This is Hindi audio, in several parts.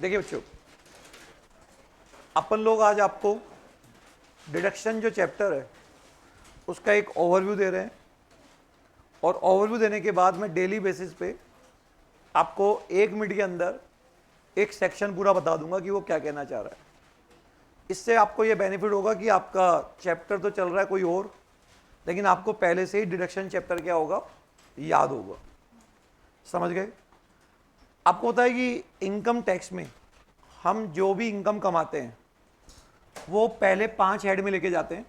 देखिए बच्चों, अपन लोग आज आपको डिडक्शन जो चैप्टर है उसका एक ओवरव्यू दे रहे हैं, और ओवरव्यू देने के बाद मैं डेली बेसिस पे आपको 1 मिनट के अंदर एक सेक्शन पूरा बता दूंगा कि वो क्या कहना चाह रहा है। इससे आपको ये बेनिफिट होगा कि आपका चैप्टर तो चल रहा है कोई और, लेकिन आपको पहले से ही डिडक्शन चैप्टर क्या होगा याद होगा। समझ गए? आपको पता है कि इनकम टैक्स में हम जो भी इनकम कमाते हैं वो पहले 5 हेड में लेके जाते हैं: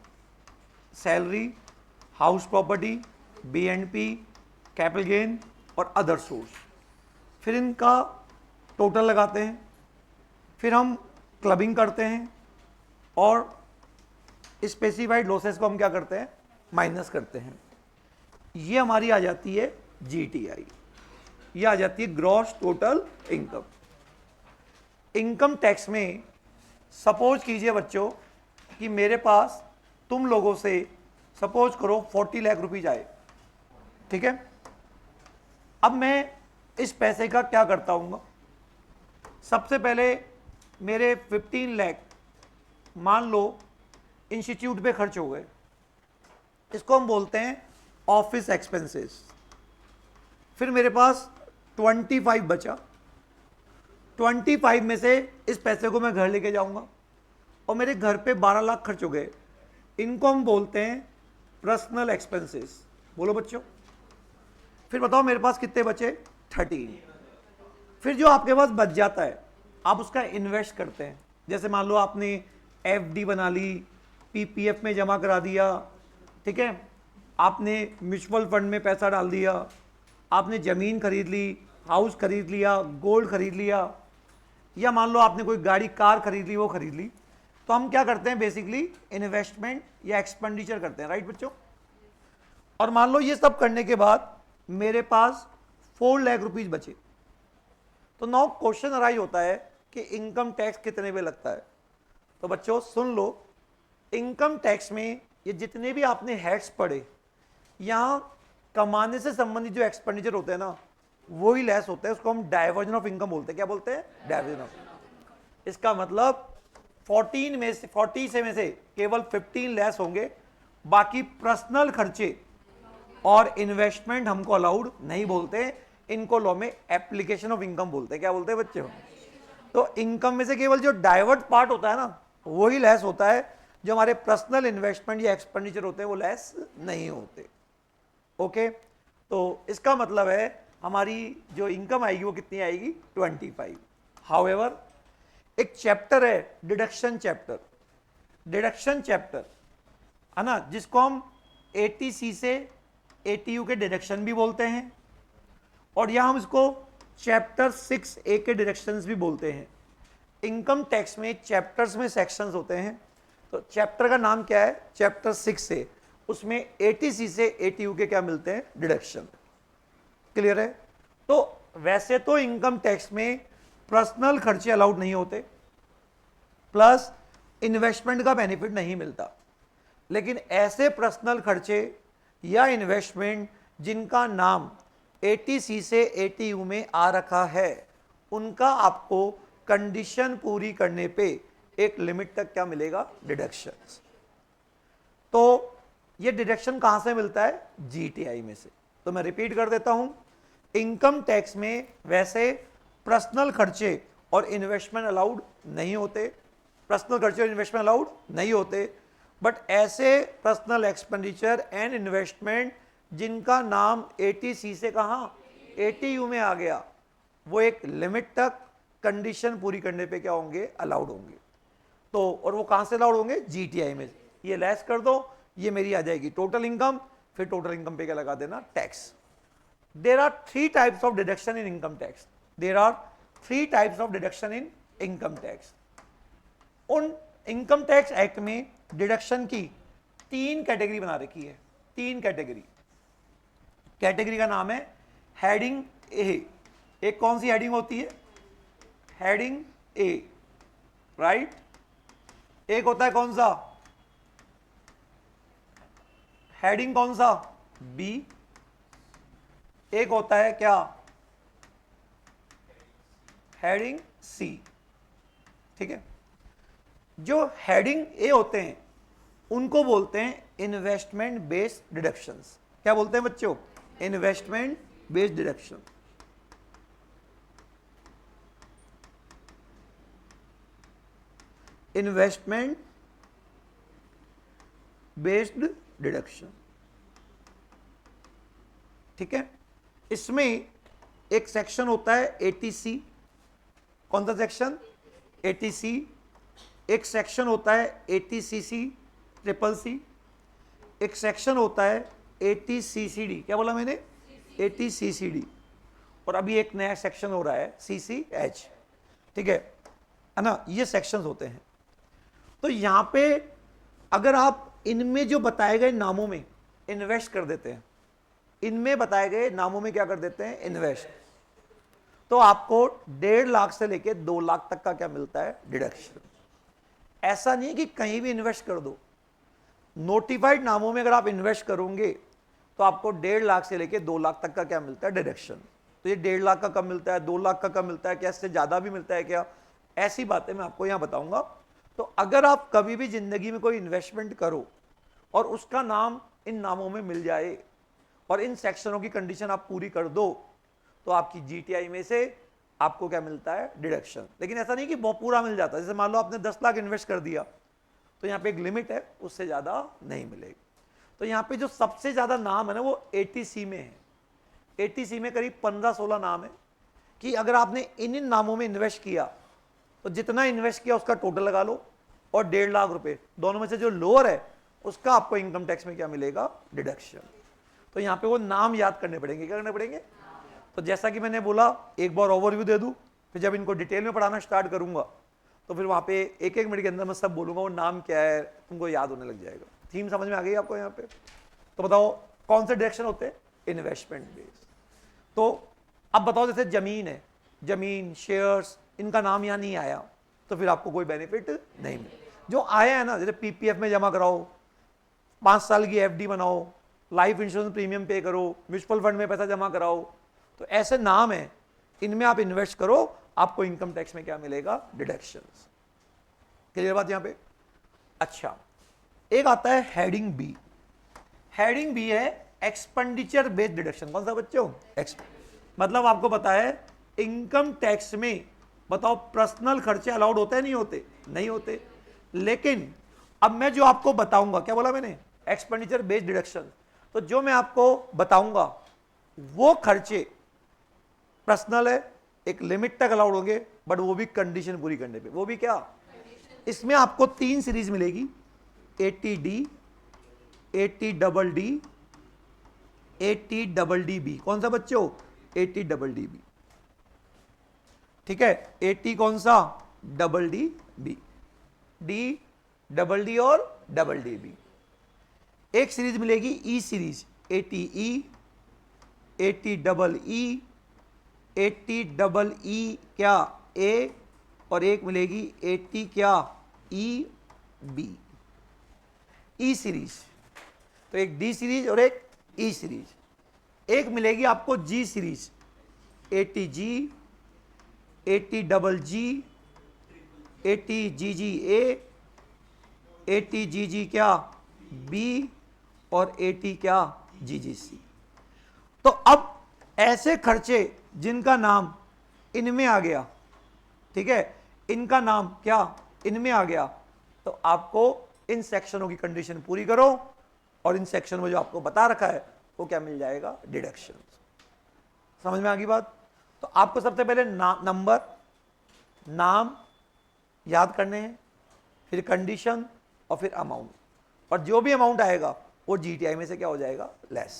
salary, house property, B&P, capital gain और अदर सोर्स। फिर इनका टोटल लगाते हैं, फिर हम क्लबिंग करते हैं, और स्पेसिफाइड लॉसेस को हम क्या करते हैं, माइनस करते हैं। ये हमारी आ जाती है GTI, ये आ जाती है gross total income. Income tax में सपोज कीजिए बच्चों कि मेरे पास तुम लोगों से सपोज करो 40 लाख रुपीज आए, ठीक है। अब मैं इस पैसे का क्या करता हूँ, सबसे पहले मेरे 15 लाख मान लो इंस्टीट्यूट पे खर्च हो गए, इसको हम बोलते हैं ऑफिस एक्सपेंसेस। फिर मेरे पास 25 बचा, 25 में से इस पैसे को मैं घर लेके जाऊंगा, और मेरे घर पे 12 लाख खर्च हो गए, इनको हम बोलते हैं पर्सनल एक्सपेंसेस। बोलो बच्चों। फिर बताओ मेरे पास कितने बचे, 13। फिर जो आपके पास बच जाता है आप उसका इन्वेस्ट करते हैं। जैसे मान लो आपने FD बना ली, PPF में जमा करा दिया, ठीक है, आपने म्यूचुअल फंड में पैसा डाल दिया, आपने ज़मीन खरीद ली, हाउस खरीद लिया, गोल्ड खरीद लिया, या मान लो आपने कोई गाड़ी कार खरीद ली, वो खरीद ली। तो हम क्या करते हैं, बेसिकली इन्वेस्टमेंट या एक्सपेंडिचर करते हैं, राइट बच्चों। और मान लो ये सब करने के बाद मेरे पास 4 लाख रुपीज बचे, तो नाउ क्वेश्चन अराइज होता है कि इनकम टैक्स कितने पे लगता है। तो बच्चों सुन लो, इनकम टैक्स में ये जितने भी आपने हेड्स पढ़े, यहां कमाने से संबंधित जो एक्सपेंडिचर होते हैं ना वो ही लेस होते हैं, उसको हम डाइवर्जन ऑफ इनकम बोलते हैं। क्या बोलते हैं? Diversion of. इसका मतलब 40 में से केवल 15 लेस होंगे, बाकी पर्सनल खर्चे और इन्वेस्टमेंट हमको अलाउड नहीं बोलते, इनको लॉ में एप्लीकेशन ऑफ इनकम बोलते हैं। क्या बोलते हैं बच्चे? तो इनकम में से केवल जो डाइवर्ट पार्ट होता है ना वही लेस होता है, जो हमारे पर्सनल इन्वेस्टमेंट या एक्सपेंडिचर होते हैं वो लेस नहीं होते। ओके, तो इसका मतलब है हमारी जो इनकम आएगी वो कितनी आएगी, 25। हाउएवर एक चैप्टर है डिडक्शन चैप्टर, डिडक्शन चैप्टर है ना, जिसको हम ATC से ATU के डिडक्शन भी बोलते हैं, और यहां हम इसको चैप्टर 6A के डिडक्शंस भी बोलते हैं। इनकम टैक्स में चैप्टर्स में सेक्शंस होते हैं, तो चैप्टर का नाम क्या है, चैप्टर 6A। उसमें ATC से ATU के क्या मिलते हैं, डिडक्शन। क्लियर है? तो वैसे तो इनकम टैक्स में पर्सनल खर्चे अलाउड नहीं होते, प्लस इन्वेस्टमेंट का बेनिफिट नहीं मिलता, लेकिन ऐसे पर्सनल खर्चे या इन्वेस्टमेंट जिनका नाम ATC से ATU में आ रखा है, उनका आपको कंडीशन पूरी करने पे एक लिमिट तक क्या मिलेगा, डिडक्शन। तो ये डिडक्शन कहां से मिलता है, GTI में से। तो मैं रिपीट कर देता हूं, इनकम टैक्स में वैसे पर्सनल खर्चे और इन्वेस्टमेंट अलाउड नहीं होते, पर्सनल खर्चे और इन्वेस्टमेंट अलाउड नहीं होते, बट ऐसे पर्सनल एक्सपेंडिचर एंड इन्वेस्टमेंट जिनका नाम ATC से कहां, ATU में आ गया, वो एक लिमिट तक कंडीशन पूरी करने पे क्या होंगे, अलाउड होंगे। तो और वो कहां से अलाउड होंगे, GTI में। ये लेस कर दो, ये मेरी आ जाएगी टोटल इनकम, फिर टोटल इनकम पे क्या लगा देना, tax. There are 3 types of deduction in income tax. There are 3 types of deduction in income tax. उन इनकम टैक्स एक्ट में डिडक्शन की 3 कैटेगरी बना रखी है, 3 कैटेगरी। कैटेगरी का नाम है हेडिंग A। एक कौन सी हेडिंग होती है, हेडिंग A, राइट। एक होता है कौन सा, हेडिंग कौन सा, B। एक होता है क्या, हेडिंग C। ठीक है। जो हेडिंग ए होते हैं उनको बोलते हैं इन्वेस्टमेंट बेस्ड डिडक्शंस। क्या बोलते हैं बच्चों? Investment based deduction. Investment based deduction, ठीक है। इसमें एक सेक्शन होता है एटीसी। कौन सा सेक्शन? एटीसी। एक सेक्शन होता है एटीसीसी ट्रिपल सी। एक सेक्शन होता है एटीसीसीडी। क्या बोला मैंने? एटीसीसीडी। और अभी एक नया सेक्शन हो रहा है सीसीएच, ठीक है ना। ये सेक्शंस होते हैं। तो यहां पे अगर आप इनमें जो बताए गए नामों में इन्वेस्ट कर देते हैं, इनमें बताए गए नामों में क्या कर देते हैं? इन्वेस्ट, तो आपको 1.5 लाख से लेके 2 लाख तक का क्या मिलता है? डिडक्शन। ऐसा नहीं है कि कहीं भी इन्वेस्ट कर दो। नोटिफाइड नामों में अगर आप इन्वेस्ट करोगे तो आपको 1.5 लाख से लेके 2 लाख तक का क्या मिलता है? डिडक्शन। तो ये 1.5 लाख का कब मिलता है? 2 लाख का कब मिलता है? क्या इससे ज्यादा भी मिलता है क्या? ऐसी बातें मैं आपको यहां बताऊंगा। तो अगर आप कभी भी जिंदगी में कोई इन्वेस्टमेंट करो और उसका नाम इन नामों में मिल जाए और इन सेक्शनों की कंडीशन आप पूरी कर दो तो आपकी जीटीआई में से आपको क्या मिलता है? डिडक्शन। लेकिन ऐसा नहीं कि बहुत पूरा मिल जाता। जैसे मान लो आपने 10 लाख इन्वेस्ट कर दिया तो यहाँ पे एक लिमिट है, उससे ज्यादा नहीं मिलेगी। तो यहाँ पे जो सबसे ज्यादा नाम है ना वो एटीसी में है। एटीसी में करीब 15-16 नाम है कि अगर आपने इन नामों में इन्वेस्ट किया तो जितना इन्वेस्ट किया उसका टोटल लगा लो और 1.5 लाख रुपए दोनों में से जो लोअर है उसका आपको इनकम टैक्स में क्या मिलेगा? डिडक्शन। तो यहाँ पे वो नाम याद करने पड़ेंगे। क्या करने पड़ेंगे? तो जैसा कि मैंने बोला, एक बार ओवरव्यू दे दूं, फिर जब इनको डिटेल में पढ़ाना स्टार्ट करूंगा तो फिर वहां पे एक एक मिनट के अंदर मैं सब बोलूंगा, वो नाम क्या है तुमको याद होने लग जाएगा। थीम समझ में आ गई आपको यहाँ पे? तो बताओ कौन से डायरेक्शन होते हैं? Investment based. तो अब बताओ, जैसे जमीन है, जमीन, शेयर्स, इनका नाम यहाँ नहीं आया तो फिर आपको कोई बेनिफिट नहीं मिले। जो आया है ना, जैसे पीपीएफ में जमा कराओ, 5 साल की एफडी बनाओ, लाइफ इंश्योरेंस प्रीमियम पे करो, म्यूचुअल फंड में पैसा जमा कराओ, तो ऐसे नाम है, इनमें आप इन्वेस्ट करो, आपको इनकम टैक्स में क्या मिलेगा? डिडक्शंस। क्लियर बात यहां पे? अच्छा, एक आता है हेडिंग बी। हेडिंग बी है एक्सपेंडिचर बेस्ड डिडक्शन। कौन सा बच्चों? मतलब आपको पता है इनकम टैक्स में, बताओ पर्सनल खर्चे अलाउड होते हैं नहीं होते? नहीं होते। लेकिन अब मैं जो आपको बताऊंगा, क्या बोला मैंने? Expenditure based deduction. तो जो मैं आपको बताऊंगा वो खर्चे पर्सनल है, एक लिमिट तक अलाउड होंगे, बट वो भी कंडीशन पूरी करने पे। वो भी क्या? इसमें आपको 3 सीरीज मिलेगी, 80D, 80DD, 80DDB। कौन सा बच्चों? 80DDB, ठीक है। 80 कौन सा? DDB, D, DD और DDB। एक सीरीज मिलेगी ई सीरीज, 80E, 80EE, 80EE क्या? A, और एक मिलेगी 80 क्या? EB, ई सीरीज। तो एक डी सीरीज और एक ई सीरीज। एक मिलेगी आपको जी series, 80G, 80GG, 80GGA, 80GG क्या? B, और 80 क्या? GGC। तो अब ऐसे खर्चे जिनका नाम इनमें आ गया, ठीक है, इनका नाम क्या? इनमें आ गया, तो आपको इन सेक्शनों की कंडीशन पूरी करो और इन सेक्शन में जो आपको बता रखा है वो क्या मिल जाएगा? डिडक्शन। समझ में आ गई बात? तो आपको सबसे पहले नंबर, नाम याद करने हैं, फिर कंडीशन और फिर अमाउंट, और जो भी अमाउंट आएगा वो जीटीआई में से क्या हो जाएगा? लेस।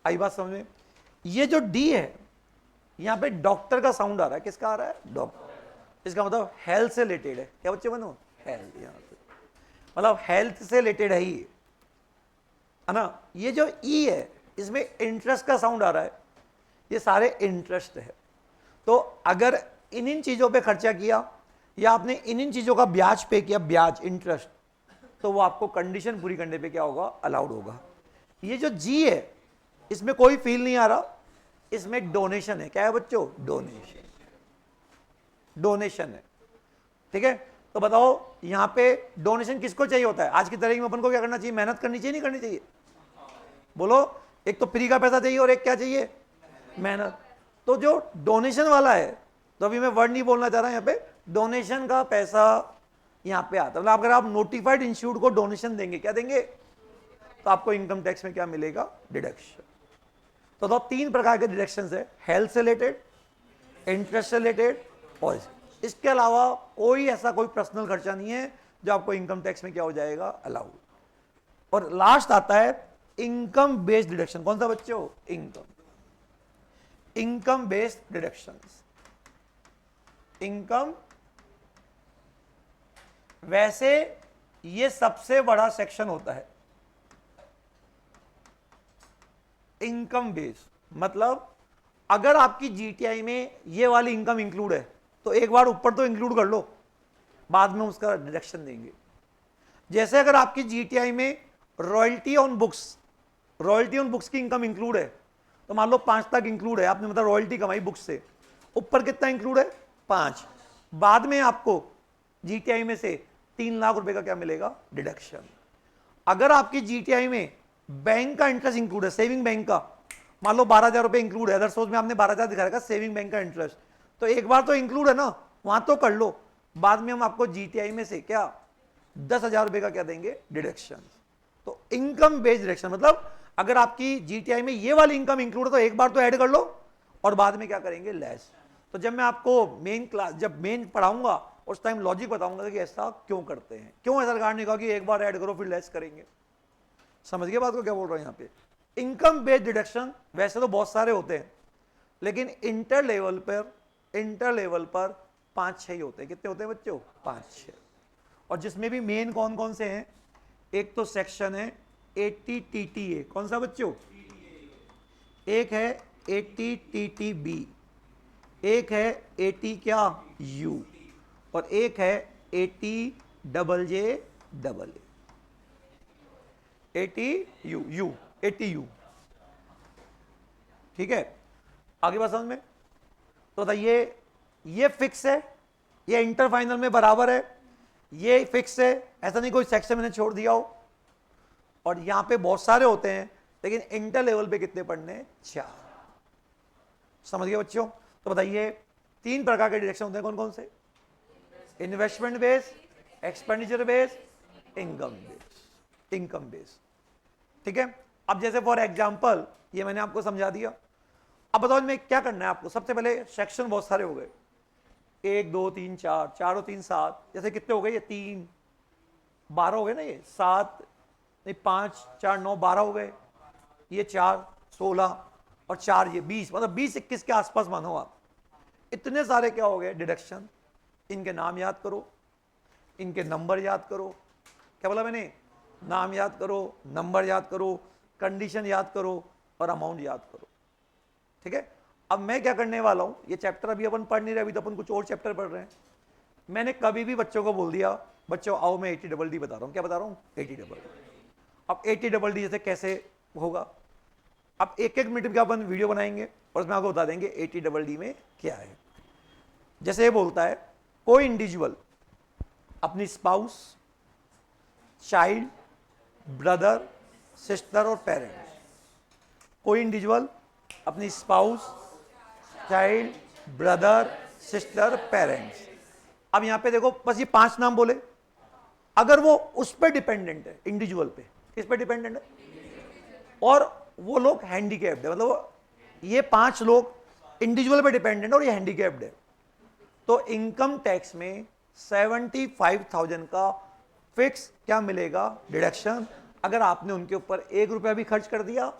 आई बात समझ में? ये जो डी है, यहां पे डॉक्टर का साउंड आ रहा है। किसका आ रहा है? डॉक्टर। इसका मतलब हेल्थ से रिलेटेड है। क्या बच्चे बनो? हेल्थ। यहां पे मतलब हेल्थ से रिलेटेड है ही, है ना। ये जो ई है इसमें इंटरेस्ट का साउंड आ रहा है, ये सारे इंटरेस्ट है। तो अगर इन चीजों पे खर्चा किया या आपने इन चीजों का ब्याज पे किया, ब्याज, इंटरेस्ट, तो वो आपको कंडीशन पूरी करने पे क्या होगा? अलाउड होगा। ये जो जी है इसमें कोई फील नहीं आ रहा, इसमें डोनेशन है। क्या है बच्चों? डोनेशन। डोनेशन है। ठीक है, तो बताओ यहाँ पे डोनेशन किसको चाहिए होता है? आज की तारीख में अपन को क्या करना चाहिए? मेहनत करनी चाहिए, नहीं करनी चाहिए? बोलो, एक तो फ्री का पैसा चाहिए और एक क्या चाहिए? मेहनत। तो जो डोनेशन वाला है, तो अभी मैं वर्ड नहीं बोलना चाह रहा यहाँ पे, डोनेशन का पैसा यहाँ पे आता है। मतलब अगर आप नोटिफाइड इंस्टीट्यूट को डोनेशन देंगे, क्या देंगे? तो आपको इनकम टैक्स में क्या मिलेगा? डिडक्शन। तो 3 प्रकार के डिडक्शन है, हेल्थ से रिलेटेड, इंटरेस्ट से रिलेटेड, और इसके अलावा कोई ऐसा कोई पर्सनल खर्चा नहीं है जो आपको इनकम टैक्स में क्या हो जाएगा? अलाउड। और लास्ट आता है इनकम बेस्ड डिडक्शन। कौन सा बच्चों? Income based deduction. इनकम, वैसे ये सबसे बड़ा सेक्शन होता है इनकम बेस्ड। मतलब अगर आपकी जीटीआई में ये वाली इनकम इंक्लूड है तो एक बार ऊपर तो इंक्लूड कर लो, बाद में उसका डिडक्शन देंगे। जैसे अगर आपकी जीटीआई में रॉयल्टी ऑन बुक्स की इनकम इंक्लूड है, तो मान लो 5 तक इंक्लूड है, आपने मतलब रॉयल्टी कमाई बुक्स से, ऊपर कितना इंक्लूड है? 5। बाद में आपको जीटीआई में से 3 लाख रुपए का क्या मिलेगा? डिडक्शन। अगर आपकी जीटीआई में बैंक का इंटरेस्ट इंक्लूड है, सेविंग बैंक का, मान लो 12,000 रुपए इंक्लूड है, अदर सोर्स में आपने 12,000 दिखा रखा सेविंग बैंक का इंटरेस्ट, तो एक बार तो इंक्लूड है ना, वहां तो कर लो, बाद में हम आपको जीटीआई में से क्या 10,000 रुपए का क्या देंगे? डिडक्शन। तो इनकम बेस्ड डिडक्शन मतलब अगर आपकी जीटीआई में ये वाली इनकम इंक्लूड है तो एक बार तो ऐड कर लो और बाद में क्या करेंगे? लेस। तो जब मैं आपको जब मेन पढ़ाऊंगा उस टाइम लॉजिक बताऊंगा कि ऐसा क्यों करते हैं, क्यों ऐसा सरकार ने कहा कि एक बार ऐड करो फिर लेस करेंगे। समझ गए बात को क्या बोल रहा हूं? यहाँ पे इनकम बेस्ड डिडक्शन वैसे तो बहुत सारे होते हैं, लेकिन इंटर लेवल पर 5-6 ही होते हैं। कितने होते हैं बच्चों? 5-6। और जिसमें भी मेन कौन कौन से हैं? एक तो सेक्शन है 80 TTA। कौन सा बच्चों? एक है 80 TTB, एक है 80 क्या? U, और एक है 80 JJAA। 80 U। ठीक है, आगे बात समझ में? तो बताइए, ये फिक्स है, ये इंटर फाइनल में बराबर है, ये फिक्स है, ऐसा नहीं कोई सेक्शन मैंने छोड़ दिया हो। और यहां पे बहुत सारे होते हैं, लेकिन इंटर लेवल पे कितने पढ़ने हैं? 4। समझ गए बच्चों? तो बताइए 3 प्रकार के डिडक्शन होते हैं, कौन कौन से? Investment base, expenditure base, income base. ठीक है, अब जैसे फॉर एग्जांपल ये मैंने आपको समझा दिया। अब बताओ इनमें क्या करना है आपको? सबसे पहले सेक्शन बहुत सारे हो गए, 1 2 3 4, 4 और 3 7, जैसे कितने हो गए? ये 3 12 हो गए ना, ये 7 नहीं 5 4 9 12 हो गए, ये 4 16 और 4 ये 20, मतलब 20-21 के आसपास मानो आप। इतने सारे क्या हो गए? डिडक्शन। इनके नाम याद करो, इनके नंबर याद करो। क्या बोला मैंने? नाम याद करो, नंबर याद करो, कंडीशन याद करो और अमाउंट याद करो। ठीक है, अब मैं क्या करने वाला हूं, ये चैप्टर अभी अपन पढ़ नहीं रहे, अभी तो अपन कुछ और चैप्टर पढ़ रहे हैं। मैंने कभी भी बच्चों को बोल दिया, बच्चों आओ मैं 80DD बता रहा हूं। क्या बता रहा हूं? 80DD। अब 80DD जैसे कैसे होगा? अब 1-1 मिनट का अपन वीडियो बनाएंगे और उसमें आपको बता देंगे 80DD में क्या है। जैसे ये बोलता है, कोई इंडिविजुअल अपनी स्पाउस, चाइल्ड, ब्रदर, सिस्टर और पेरेंट्स, कोई इंडिविजुअल अपनी spouse, child, brother, sister, parents. अब यहां पे देखो बस ये 5 नाम बोले, अगर वो उस पर डिपेंडेंट है, इंडिविजुअल पे, किस पे डिपेंडेंट है? और वो लोग हैंडीकैप्ड है, मतलब ये 5 लोग इंडिविजुअल पे डिपेंडेंट है और ये हैंडीकैप्ड है, तो इनकम टैक्स में 75,000 का फिक्स क्या मिलेगा? डिडक्शन। अगर आपने उनके ऊपर 1 रुपया भी खर्च कर दिया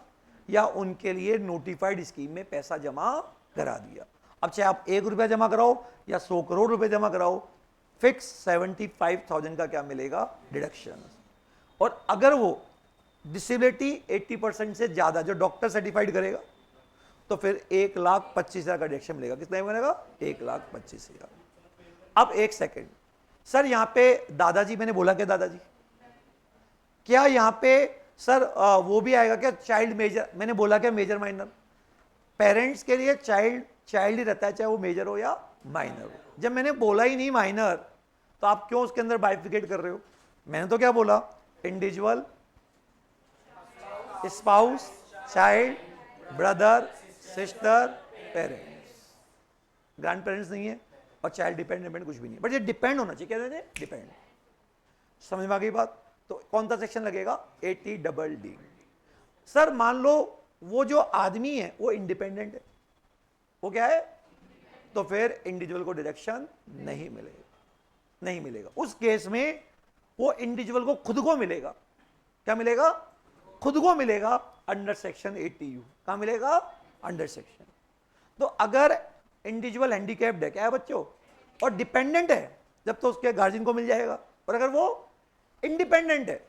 या उनके लिए नोटिफाइड स्कीम में पैसा जमा करा दिया। अब चाहे आप 1 रुपया जमा कराओ या 100 करोड़ रुपए जमा कराओ, फिक्स 75,000 का क्या मिलेगा? डिडक्शन। और अगर वो डिसेबिलिटी 80% से ज्यादा जो डॉक्टर सर्टिफाइड करेगा तो फिर 1,25,000 का डिडक्शन मिलेगा। कितना मिलेगा? 1,25,000। अब एक सेकेंड सर, यहां पे दादाजी, मैंने बोला क्या दादाजी? क्या यहां पे सर वो भी आएगा क्या? चाइल्ड मेजर, मैंने बोला क्या? Major minor. पेरेंट्स के लिए चाइल्ड ही रहता है, चाहे वो मेजर हो या माइनर हो। जब मैंने बोला ही नहीं माइनर, तो आप क्यों उसके अंदर बाइफिकेट कर रहे हो? मैंने तो क्या बोला, individual, spouse, child, brother, sister, parents. Grand parents नहीं है और चाइल्ड डिपेंडेंट कुछ भी नहीं है, बट ये डिपेंड होना चाहिए। क्या कहते हैं? डिपेंड। समझ में आ गई बात? तो कौन सा सेक्शन लगेगा? 80DD। सर मान लो वो जो आदमी है वो इंडिपेंडेंट है, वो क्या है? तो फिर इंडिविजुअल को डिडक्शन नहीं मिलेगा, नहीं मिलेगा। उस केस में वो इंडिविजुअल को खुद को मिलेगा। क्या मिलेगा? खुद को मिलेगा अंडर सेक्शन 80U। कहां मिलेगा? Under section. तो अगर इंडिविजुअल हैंडीकैप्ड है, क्या है बच्चों, और डिपेंडेंट है, जब तो उसके गार्जियन को मिल जाएगा। और अगर वो इंडिपेंडेंट है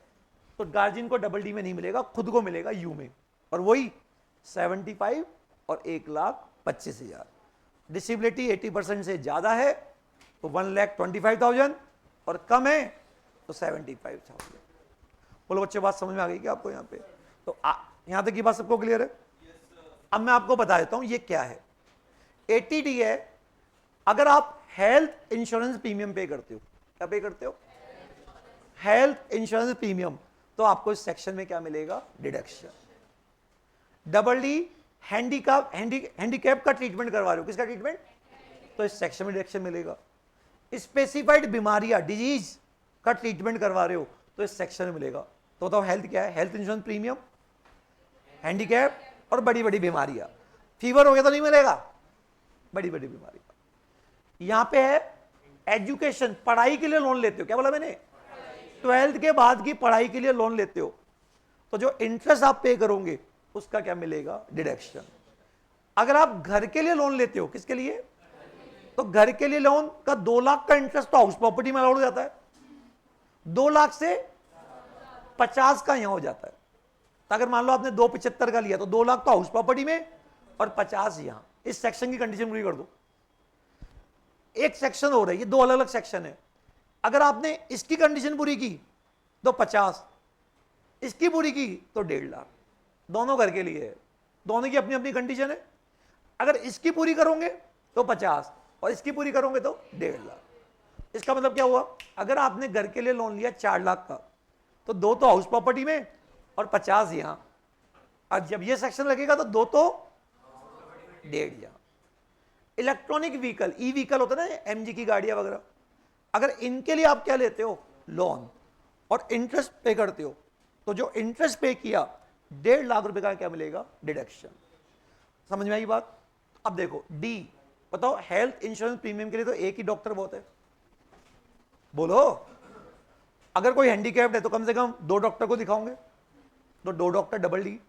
तो गार्जियन को डबल डी में नहीं मिलेगा, खुद को मिलेगा यू में। और वही 75 और 1,25,000। डिसेबिलिटी 80% से ज्यादा है तो 1,25,000 और कम है तो 75,000। बोलो बच्चे, बात समझ में आ गई क्या आपको? यहाँ पे तो यहां तक की बात सबको क्लियर है? अब मैं आपको बता देता हूं ये क्या है। 80D है अगर आप हेल्थ इंश्योरेंस प्रीमियम पे करते हो। क्या पे करते हो? Health insurance premium. तो आपको इस सेक्शन में क्या मिलेगा? डिडक्शन। डबल डी हैंडीकैप का ट्रीटमेंट करवा रहे हो। किसका ट्रीटमेंट? तो इस सेक्शन में डिडक्शन मिलेगा। स्पेसिफाइड बीमारियां, डिजीज का ट्रीटमेंट करवा रहे हो तो इस सेक्शन में मिलेगा। तो बताओ हेल्थ क्या है? हेल्थ इंश्योरेंस प्रीमियम, हैंडीकैप और बड़ी बड़ी बीमारियां। फीवर हो गया तो नहीं मिलेगा, बड़ी बड़ी बीमारी। यहां पे है एजुकेशन, पढ़ाई के लिए लोन लेते हो। क्या बोला मैंने? 12th के बाद की पढ़ाई के लिए लोन लेते हो तो जो इंटरेस्ट आप पे करोगे उसका क्या मिलेगा? डिडक्शन। अगर आप घर के लिए लोन लेते हो, किसके लिए? तो घर के लिए लोन का 2 लाख का इंटरेस्ट तो हाउस प्रॉपर्टी में अलाउड हो जाता है, 2 लाख से 50 का यहां हो जाता है। तो अगर मान लो आपने 2,75 का लिया तो 2 लाख तो हाउस प्रॉपर्टी में और 50 यहां। इस सेक्शन की कंडीशन पूरी कर दो। एक सेक्शन हो रही है, 2 अलग अलग सेक्शन है। अगर आपने इसकी कंडीशन पूरी की तो 50, इसकी पूरी की तो 1.5 लाख। दोनों घर के लिए है, दोनों की अपनी अपनी कंडीशन है। अगर इसकी पूरी करोगे तो 50 और इसकी पूरी करोगे तो 1.5 लाख। इसका मतलब क्या हुआ? अगर आपने घर के लिए लोन लिया 4 लाख का तो 2 तो हाउस प्रॉपर्टी में और 50 यहां। और जब ये सेक्शन लगेगा तो 2 तो 1.5 यहां। इलेक्ट्रॉनिक व्हीकल, ई व्हीकल होता है ना, एमजी की गाड़ियां वगैरह, अगर इनके लिए आप क्या लेते हो? लोन, और इंटरेस्ट पे करते हो तो जो इंटरेस्ट पे किया 1.5 लाख रुपए का क्या मिलेगा? डिडक्शन। समझ में आई बात? अब देखो डी, बताओ हेल्थ इंश्योरेंस प्रीमियम के लिए तो एक ही डॉक्टर बहुत है। बोलो, अगर कोई हैंडीकैप्ड है तो कम से कम 2 डॉक्टर को दिखाओगे, तो 2 डॉक्टर डबल डी।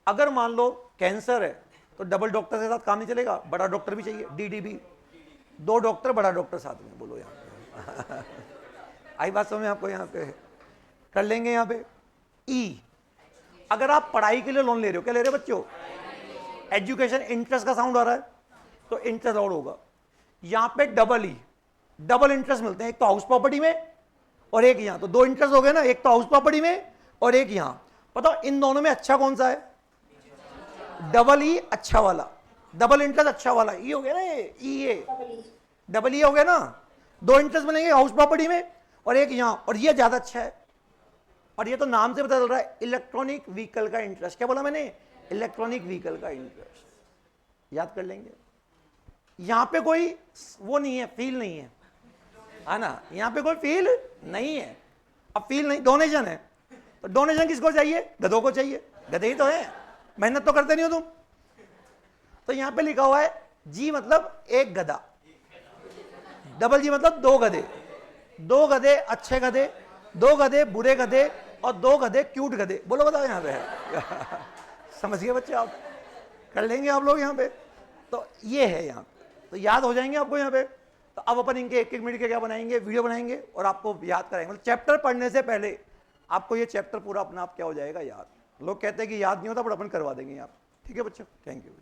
अगर मान लो कैंसर है तो डबल डॉक्टर के साथ काम नहीं चलेगा, बड़ा डॉक्टर भी चाहिए, DDB। 2 डॉक्टर, बड़ा डॉक्टर साथ में। बोलो यहाँ पे आई बात समझ में आपको? यहाँ पे कर लेंगे। यहाँ पे ई, अगर आप पढ़ाई के लिए लोन ले रहे हो, क्या ले रहे हो बच्चों? एजुकेशन। इंटरेस्ट का साउंड आ रहा है तो इंटरेस्ट और होगा। यहां पे डबल इंटरेस्ट मिलते हैं, एक तो हाउस प्रॉपर्टी में और एक यहां। तो 2 इंटरेस्ट हो गए ना, एक तो हाउस प्रॉपर्टी में और एक यहां। बताओ इन दोनों में अच्छा कौन सा है? डबल ई अच्छा वाला, डबल इंटरेस्ट अच्छा वाला। ई हो गया ना, ये डबल ई हो गया ना। 2 इंटरेस्ट मिलेंगे हाउस प्रॉपर्टी में और एक यहां, और ये ज्यादा अच्छा है। और ये तो नाम से पता चल रहा है, इलेक्ट्रॉनिक व्हीकल का इंटरेस्ट। क्या बोला मैंने? इलेक्ट्रॉनिक व्हीकल का इंटरेस्ट। याद कर लेंगे। यहां पे कोई वो नहीं है, फील नहीं है ना, यहां पे कोई फील नहीं है। अब फील नहीं, डोनेशन है। तो डोनेशन किसको चाहिए? गधों को चाहिए। गधे ही तो है, मेहनत तो करते नहीं हो तुम। तो यहां पे लिखा हुआ है जी मतलब एक गधा, डबल जी मतलब 2 गधे। 2 गधे अच्छे गधे, 2 गधे बुरे गधे और 2 गधे क्यूट गधे। बोलो बताओ यहां पे समझ गए बच्चे? आप कर लेंगे आप लोग यहाँ पे। तो ये है यहाँ, तो याद हो जाएंगे आपको यहाँ पे। तो अब अपन इनके 1-1 मिनट के क्या बनाएंगे? वीडियो बनाएंगे और आपको याद कराएंगे। मतलब चैप्टर पढ़ने से पहले आपको ये चैप्टर पूरा अपना आप क्या हो जाएगा? याद। लोग कहते हैं कि याद नहीं होता, पर अपन करवा देंगे आप। ठीक है बच्चों, थैंक यू।